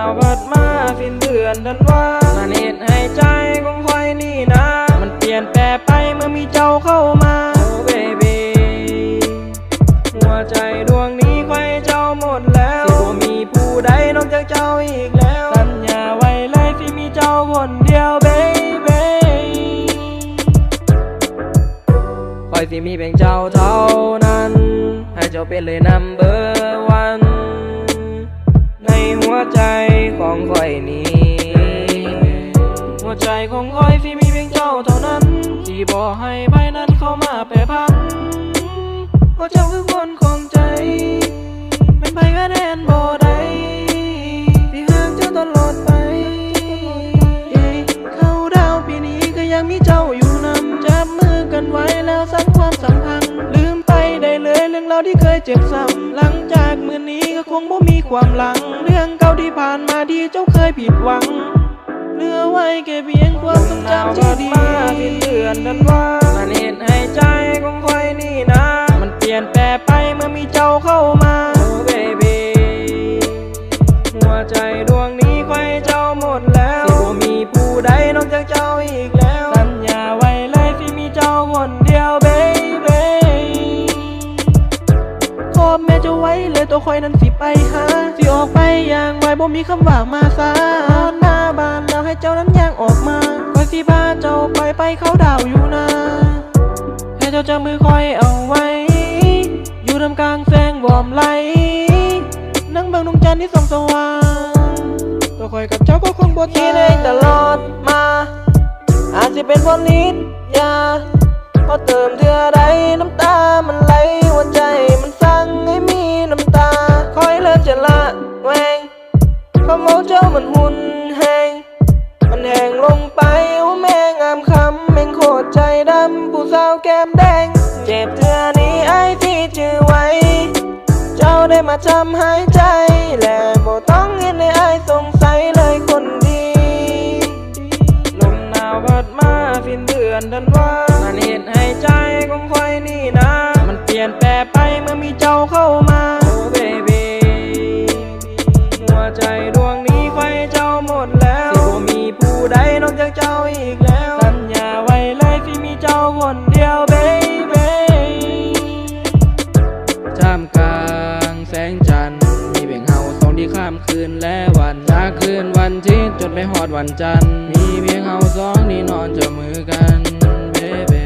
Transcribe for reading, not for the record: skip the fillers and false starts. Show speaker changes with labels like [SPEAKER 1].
[SPEAKER 1] าวพัดมาสิ้นเดือนธันวาสาเหตุให้ใจของคอยนี่นะมันเปลี่ยนแปลไปเมื่อมีเจ้าเข้ามาโอ้เบบีหัวใจดวงนี้คอยเจ้าหมดแล้วสิบ่มีผู้ใดนอกจากเจ้าอีกแล้วสัญญาไว้เลยที่มีเจ้าคนเดียวเบบีคอยสิมีเพียงเจ้าเท่านั้นให้เจ้าเป็นเลยnumber oneในหัวใจของคอยนี้หัวใจของคอยสิมีเพียงเจ้าเท่านั้นที่บ่ให้ใบนั้นเข้ามาแปรพันเพราะเจ้าคือคนของใจเป็นไปก็แน่นบ่ได้ที่ห่างเจ้าตลอดไปเข้าดาวปีนี้ก็ยังมีเจ้าอยู่นำจับมือกันไว้แล้วสร้างความสัมพันธ์ลืมไปได้เลยเรื่องราวที่เคยเจ็บซ้ำหลังจากมื้อนี้ก็คงบ่มีความหลังเรื่องเก่าที่ผ่านมาที่เจ้าเคยผิดหวังเหลือไว้แค่เพียงความทรงจำที่ดีสิ้นเดือนธันวาสาเหตุให้ใจของคอยนี่นะมันเปลี่ยนแปลไปเมื่อมีเจ้าเข้ามาโอ้เบบีหัวใจดวงนี้คอยเจ้าหมดแล้วสิบ่มีผู้ใดนอกจากเจ้าอีกแล้วสัญญาไว้เลยที่มีเจ้าคนเดียวเบบีขอบแม่จะไว้เลยตัวคอยนั้นสิไปหาสิออกไปอย่างไวบ่มีคำว่ามาซาหน้าบ้านแล้วให้เจ้านั้นย่างออกมาคอยสิพาเจ้าไปเขาดาวอยู่นะให้เจ้าจับมือคอยเอาไว้อยู่ท่ามกลางแสงวอมไหลนั่งเบิ่งดวงจันทร์ที่ส่องสว่างตัวคอยกับเจ้าก็คงบ่ที่ได้ตลอดมาอาจจะเป็นเพราะฤทธิ์ยาพอเติมเธอใดน้ำตามันไหลหัวใจมันสั่งให้มีน้ำตาคอยเริ่มจะละแวงเขาเมาเจ้ามันหุ่นแหงมันแหงลงไปโอ้แม่งามคำแม่งโคตรใจดำผู้สาวแก้มแดงเจ็บเธอนี้ไอ้ที่จื้อไว้เจ้าได้มาทำหายใจและบ่ต้องเห็นให้ไอ้สงสัยเลยคนดีลมหนาวพัดมาสิ้นเดือนธันวาสาเหตุให้ใจของคอยนี่นะมันเปลี่ยนแปลไปเมื่อมีเจ้าเข้ามาโอ้เบบีหัวใจดวงนี้คอยเจ้าหมดแล้วสิบ่มีผู้ใดนอกจากเจ้าอีกแล้วสัญญาไว้เลยที่มีเจ้าคนเดียวเบบีท่ามกลางแสงจันทร์มีเพียงเฮาสองที่ข้ามคืนและวันจากคืนวันอาทิตย์จนไปฮอดวันจันทร์มีเพียงเฮาสองที่นอนจับมือกันเบบี